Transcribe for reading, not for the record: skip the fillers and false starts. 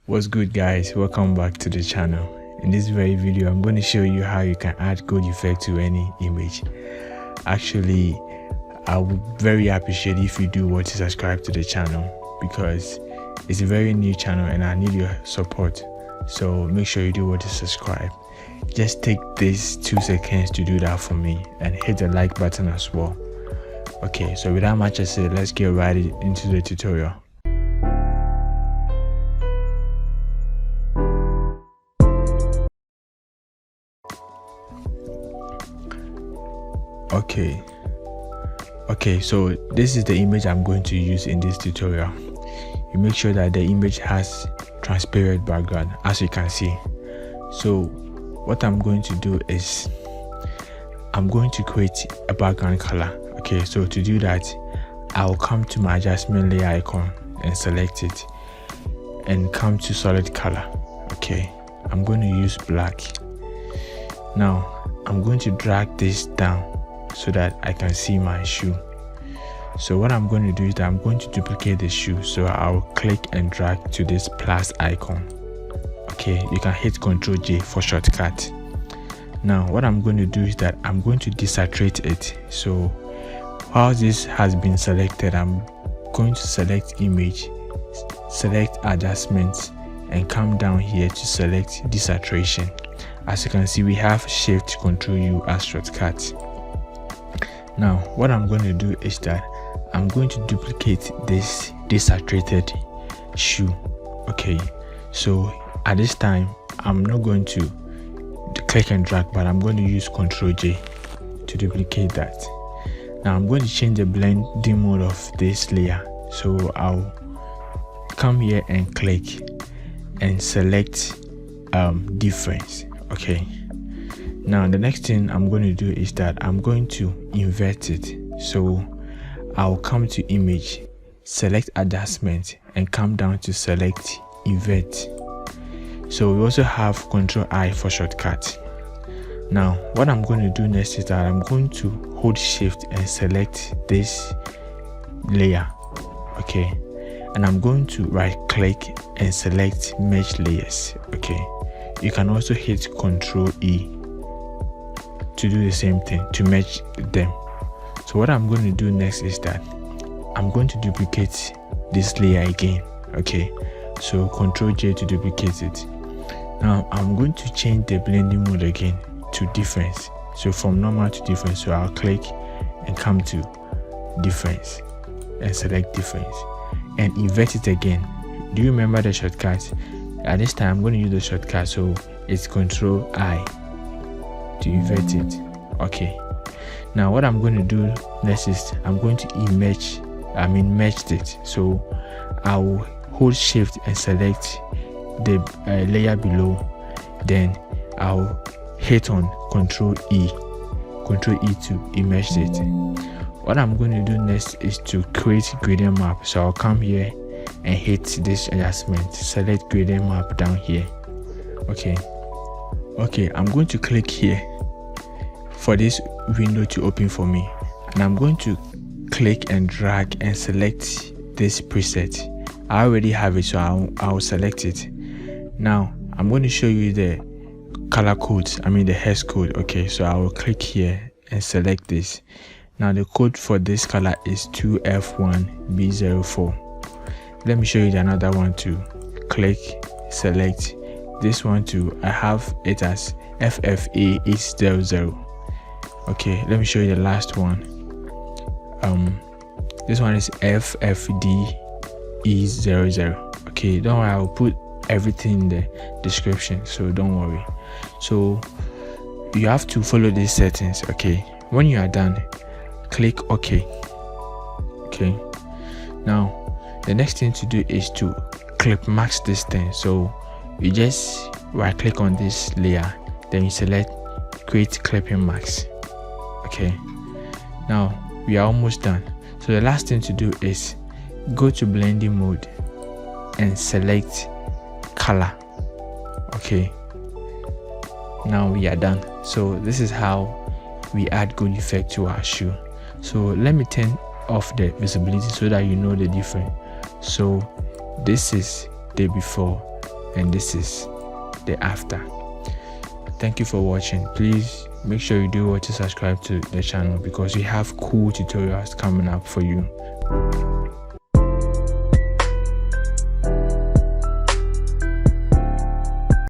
What's good, guys? Welcome back to the channel. In this very video, I'm going to show you how you can add good effect to any image. Actually, I would very appreciate if you do want to subscribe to the channel because it's a very new channel and I need your support. So make sure you do want to subscribe. Just take these 2 seconds to do that for me and hit the like button as well. Okay, so without much ado, let's get right into the tutorial. Okay, so this is the image I'm going to use in this tutorial. You make sure that the image has transparent background, as you can see. So what I'm going to do is I'm going to create a background color. Okay, so to do that, I'll come to my adjustment layer icon and select it and come to solid color. Okay, I'm going to use black. Now I'm going to drag this down so that I can see my shoe. So what I'm going to do is that I'm going to duplicate the shoe. So I'll click and drag to this plus icon. Okay, you can hit Ctrl J for shortcut. Now what I'm going to do is that I'm going to desaturate it. So while this has been selected, I'm going to select image, select adjustments, and come down here to select desaturation. As you can see, we have Shift Ctrl U as shortcut. Now what I'm going to do is that I'm going to duplicate this desaturated shoe. Okay, so at this time I'm not going to click and drag, but I'm going to use Ctrl J to duplicate that. Now I'm going to change the blending mode of this layer. So I'll come here and click and select difference. Okay, now the next thing I'm going to do is that I'm going to invert it. So I'll come to image, select adjustment, and come down to select invert. So we also have Ctrl I for shortcut. Now what I'm going to do next is that I'm going to hold Shift and select this layer. Okay, and I'm going to right click and select merge layers. Okay, you can also hit Ctrl E to do the same thing, to merge them. So what I'm going to do next is that I'm going to duplicate this layer again. Okay, so Ctrl J to duplicate it. Now I'm going to change the blending mode again to difference. So from normal to difference. So I'll click and come to difference and select difference and invert it again. Do you remember the shortcut? At this time I'm going to use the shortcut, so it's Ctrl I to invert it. Okay, now what I'm going to do next is I'm going to merge it. So I'll hold Shift and select the layer below, then I'll hit on Ctrl E to immerse it. What I'm going to do next is to create gradient map. So I'll come here and hit this adjustment, select gradient map down here. Okay, I'm going to click here for this window to open for me, and I'm going to click and drag and select this preset. I already have it, so I'll select it. Now I'm going to show you the color codes, the hex code. Okay, so I will click here and select this. Now the code for this color is 2F1B04. Let me show you the another one too. Click, select this one too. I have it as FFA800. Okay, let me show you the last one. This one is FFDE00. Okay, don't worry, I'll put everything in the description, so don't worry. So you have to follow these settings. Okay, when you are done, click OK. Okay, now the next thing to do is to clip mask this thing. So you just right click on this layer, then you select create clipping mask. Okay, now we are almost done. So the last thing to do is go to blending mode and select color. Okay, now we are done. So this is how we add good effect to our shoe. So let me turn off the visibility so that you know the difference. So this is the before, and this is the after. Thank you for watching. Please make sure you do to subscribe to the channel because we have cool tutorials coming up for you.